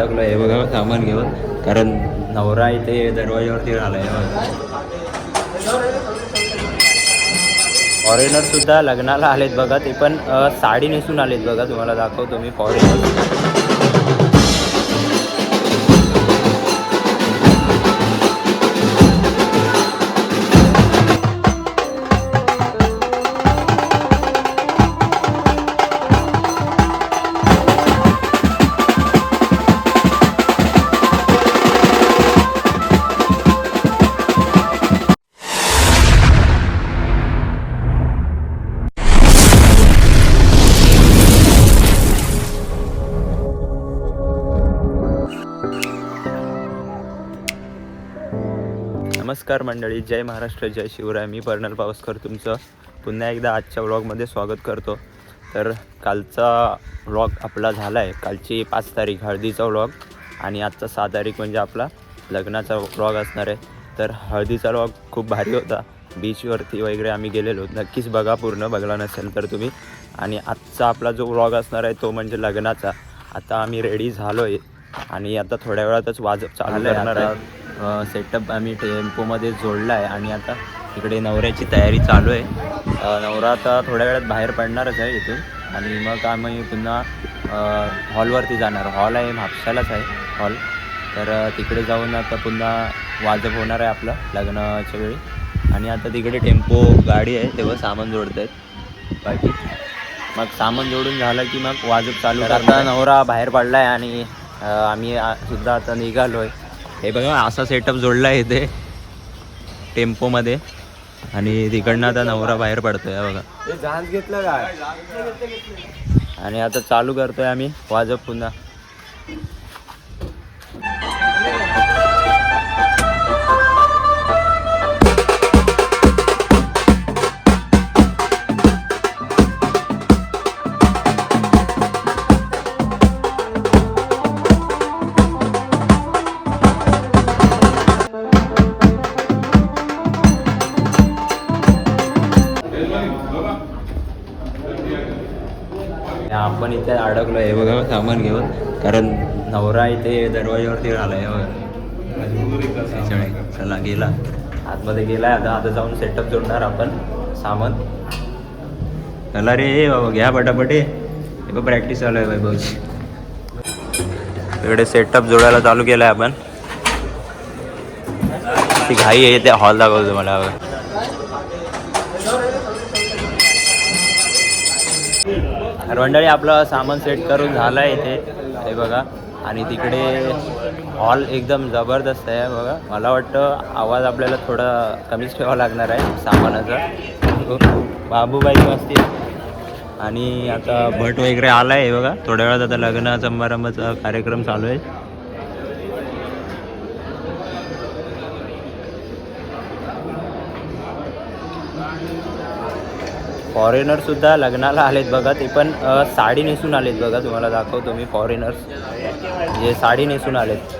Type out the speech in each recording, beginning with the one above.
अडकलो हे बघा सामान घेऊन, कारण नवरा इथे दरवाज्यावरती आलाय. फॉरेनर सुद्धा लग्नाला आलेत बघा, ते पण साडी नेसून आलेत बघा. तुम्हाला दाखवतो मी फॉरेनर. नमस्कार मंडळी, जय महाराष्ट्र, जय शिवराय. मी पर्नल पावसकर तुमचं पुन्हा एकदा आजच्या व्लॉगमध्ये स्वागत करतो. तर कालचा व्लॉग आपला झाला आहे. कालची 5 तारीख हळदीचा व्लॉग आणि आजचा 6 तारीख म्हणजे आपला लग्नाचा व्लॉग असणार आहे. तर हळदीचा व्लॉग खूप भारी होता. बीचवरती वगैरे आम्ही गेलेलो. नक्कीच बघा, पूर्ण बघला नसेल तर तुम्ही. आणि आजचा आपला जो व्लॉग असणार आहे तो म्हणजे लग्नाचा. आता आम्ही रेडी झालो आहे आणि आता थोड्या वेळातच वाजत चालू करणार आहे. सेटअप आम्ही टेम्पोमध्ये जोडला आहे आणि आता इकडे नवऱ्याची तयारी चालू आहे. नवरा आता थोड्या वेळात बाहेर पडणारच आहे इथून आणि मग आम्ही पुन्हा हॉलवरती जाणार. हॉल आहे म्हापशालाच आहे हॉल. तर तिकडे जाऊन आता पुन्हा वाजप होणार आहे आपलं लग्नाच्या वेळी. आणि आता तिकडे टेम्पो गाडी आहे, तेव्हा सामान जोडत आहेत बाकी. मग सामान जोडून झालं की मग वाजप चालू. तर आता नवरा बाहेर पडला आहे आणि आम्ही सुद्धा आता निघालो आहे. हे बघा असा सेटअप जोडला आहे इथे टेम्पोमध्ये आणि तिकडनं आता नवरा बाहेर पडतोय बघा. झांज घेतलं काय आणि आता चालू करतोय आम्ही वाजप पुन्हा. आपण इथे अडकलो आहे बघा सामान घेऊन, कारण नवरा इथे दरवाज्यावरती आलाय बघा. चला गेला आतमध्ये गेलाय. आता जाऊन सेटअप जोडणार आपण सामान. चला रे बाबा, घ्या पटापटे. हे बघ प्रॅक्टिस चालू आहे वैभवची. इकडे सेटअप जोडायला चालू केलाय आपण. ती घाई आहे त्या हॉल दाखवतो मला. तर मंडळी आपलं सामान सेट करून झालं आहे इथे हे बघा. आणि तिकडे हॉल एकदम जबरदस्त आहे बघा. मला वाटतं आवाज आपल्याला थोडा कमीच ठेवावा लागणार आहे सामानाचा. बाबूबाई असतील आणि आता भट वगैरे आला आहे बघा. थोड्या वेळात आता लग्न समारंभाचा कार्यक्रम चालू आहे. फॉरेनर सुद्धा लग्नाला आलेत बघा, ते पण साडी नेसून आलेत बघा. तुम्हाला दाखवतो मी फॉरेनर्स जे साडी नेसून आलेत.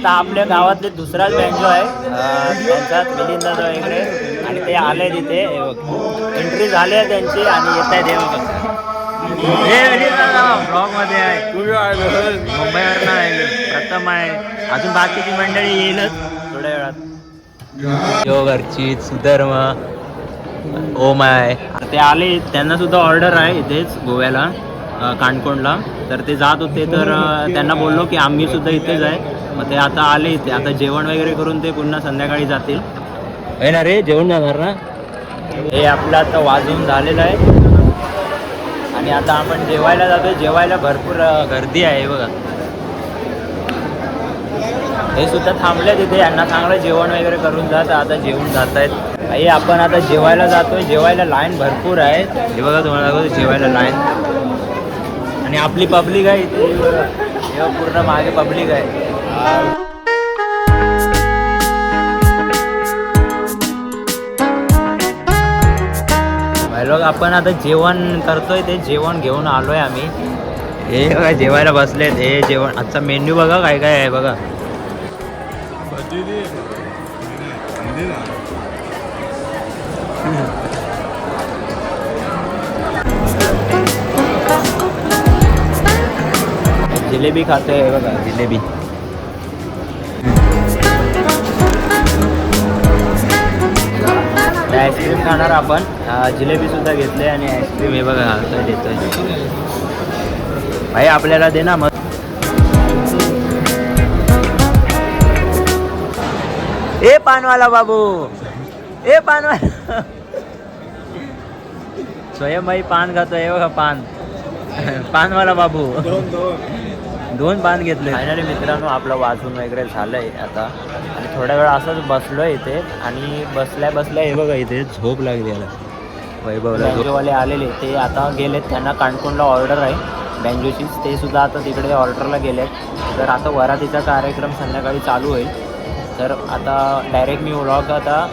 आता आपल्या गावातले दुसराच बँजो आहे त्यांचा मिलिंदाचा वगैरे आणि ते आले तिथे एंट्री झाली आहे त्यांची आणि येत आहे ब्लॉग मध्ये आहे मुंबईवरनं आहे प्रथम आहे अजून बाकीची मंडळी येईलच थोड्या वेळात यो घरची सुधर्म ओम आहे ते आले त्यांना सुद्धा ऑर्डर आहे इथेच गोव्याला काणकोणला तर ते जात होते तर त्यांना बोललो की आम्ही सुद्धा इथेच आहे मग ते आता आले इथे आता जेवण वगैरे करून ते पुन्हा संध्याकाळी जातील आहे ना रे जेवण जाणार ना हे आपलं आता वाजवून झालेलं आहे आणि आता आपण जेवायला जातो जेवायला भरपूर गर्दी आहे बघा हे सुद्धा थांबले तिथे यांना चांगलं जेवण वगैरे करून जात आता जेवून जात आहेत हे आपण आता जेवायला जातोय जेवायला लाईन भरपूर आहे हे बघा तुम्हाला दाखवतो जेवायला लाईन आणि आपली पब्लिक आहे इथे पूर्ण मागे पब्लिक आहे लोक आपण आता जेवण करतोय ते जेवण घेऊन आलोय आम्ही हे बघा जेवायला बसलेत हे जेवण आजचा मेन्यू बघा काय काय आहे बघा जिलेबी खातोय बघा जिलेबी आईस्क्रीम खाणार आपण जिलेबी सुद्धा घेतले आणि आईस्क्रीम हे बघा घालतोय देतोय भाई आपल्याला दे ना मग ए पानवाला बाबू ए पानवाला स्वयं भाई पान खातोय बघा पान पानवाला बाबू दोन पान घेतले फायनली मित्रांनो आपलं वाजून वगैरे झालंय आता आणि थोड्या वेळ असंच बसलोय इथे आणि बसल्या हे बघा इथे झोप लागली याला वैभवला बँजोवाले आलेले ते आता गेलेत त्यांना काणकोणला ऑर्डर आहे बँजोचीच ते सुद्धा आता तिकडे ऑर्डरला गेलेत तर आता वरातीचा कार्यक्रम संध्याकाळी चालू होईल तर आता डायरेक्ट मी व्लॉग आता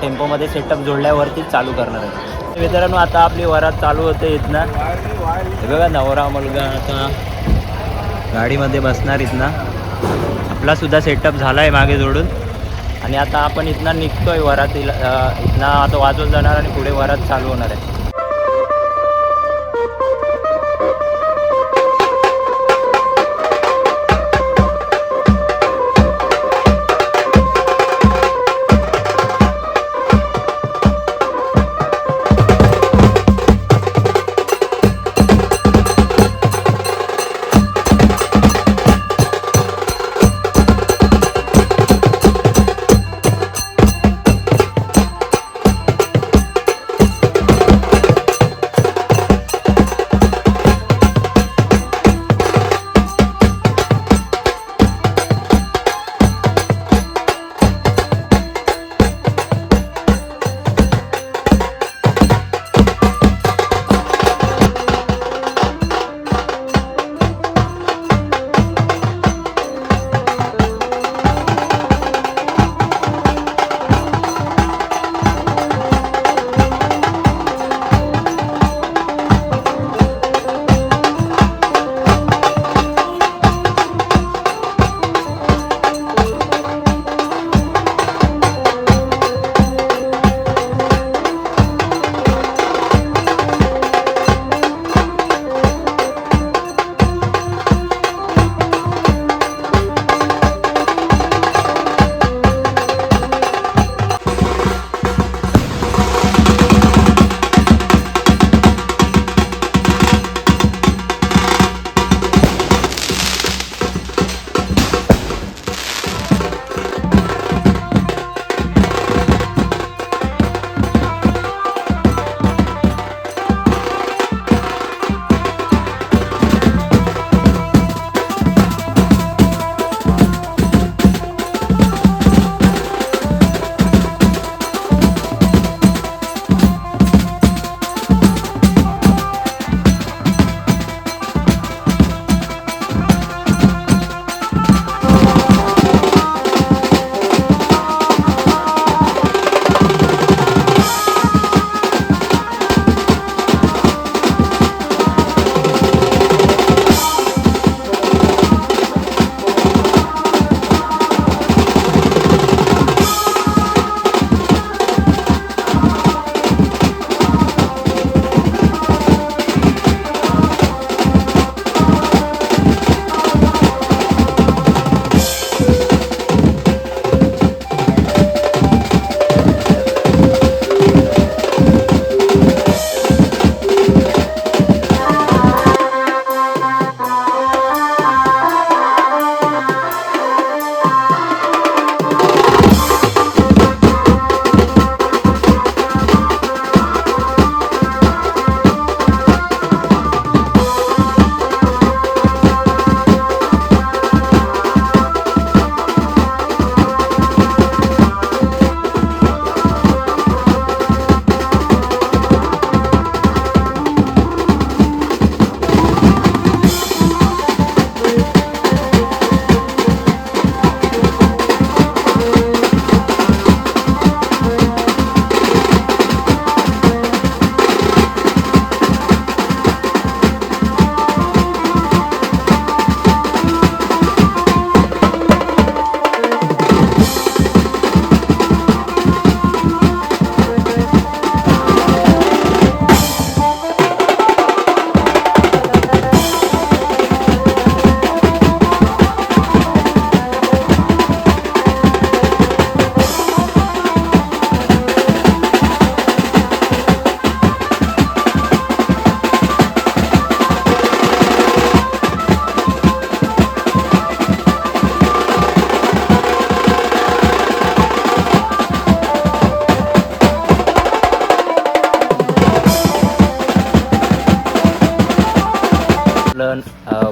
टेम्पोमध्ये सेटअप जोडल्यावरतीच चालू करणार आहे मित्रांनो आता आपली वरात चालू होते इथनं हे बघा नवरा मुलगा आता गाडीमध्ये बसणार इथनं आपला सुद्धा सेटअप झाला आहे मागे जोडून आणि आता आपण इथनं निघतोय वरातीला इथनं आता वाजवत जाणार आणि पुढे वरात चालू होणार आहे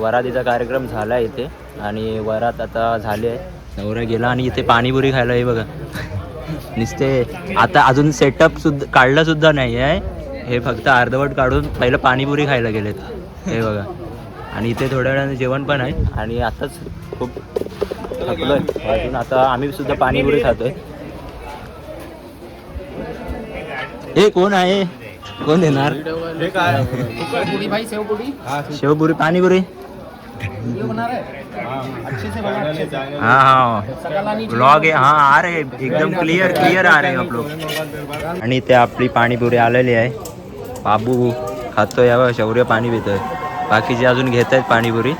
वरातीचा कार्यक्रम झाला आहे इथे आणि वरात आता झाली आहे. नवरा गेला आणि इथे पाणीपुरी खायला हे बघा नुसते आता अजून सेटअप सुद्धा काढला सुद्धा नाही आहे. हे फक्त अर्धवट काढून पहिलं पाणीपुरी खायला गेलेत हे बघा. आणि इथे थोड्या वेळाने जेवण पण आहे आणि आताच खूप थकलोय अजून. आता आम्ही सुद्धा पाणीपुरी खातोय. हे कोण आहे, कोण येणार? शेवपुरी पाणीपुरी हाँ हाँ व्लॉग आहे. हाँ आ रहे एकदम क्लियर आ रहे आप लोग. आणि ते आपली पाणीपुरी आलेली आहे. बाबू खातोय यावं, शौर्य पाणी पितोय, बाकीचे अजून घेत आहेत पाणीपुरी.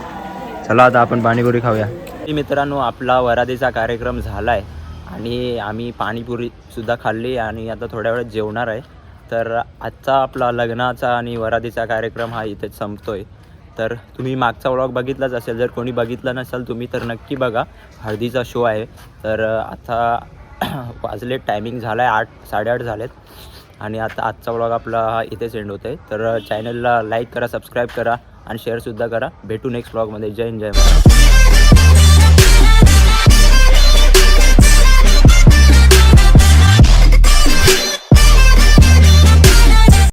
चला आता आपण पाणीपुरी खाऊया. मित्रांनो आपला वरातीचा कार्यक्रम झाला आहे आणि आम्ही पाणीपुरीसुद्धा खाल्ली आणि आता थोड्या वेळात जेवणार आहे. तर आजचा आपला लग्नाचा आणि वरातीचा कार्यक्रम हा इथेच संपतोय. तर तुम्ही मागचा व्लॉग बघितलाच असेल, जर कोणी बघितला नसेल तुम्ही तर नक्की बघा. हळदीचा शो आहे. तर आता वाजले टायमिंग झाला आहे 8-8:30 झालेत आणि आता आजचा व्लॉग आपला हा इथेच एंड होत आहे. तर चॅनलला लाईक करा, सबस्क्राईब करा आणि शेअरसुद्धा करा. भेटू नेक्स्ट व्लॉगमध्ये. जय हिंद, जय महाराष्ट्र.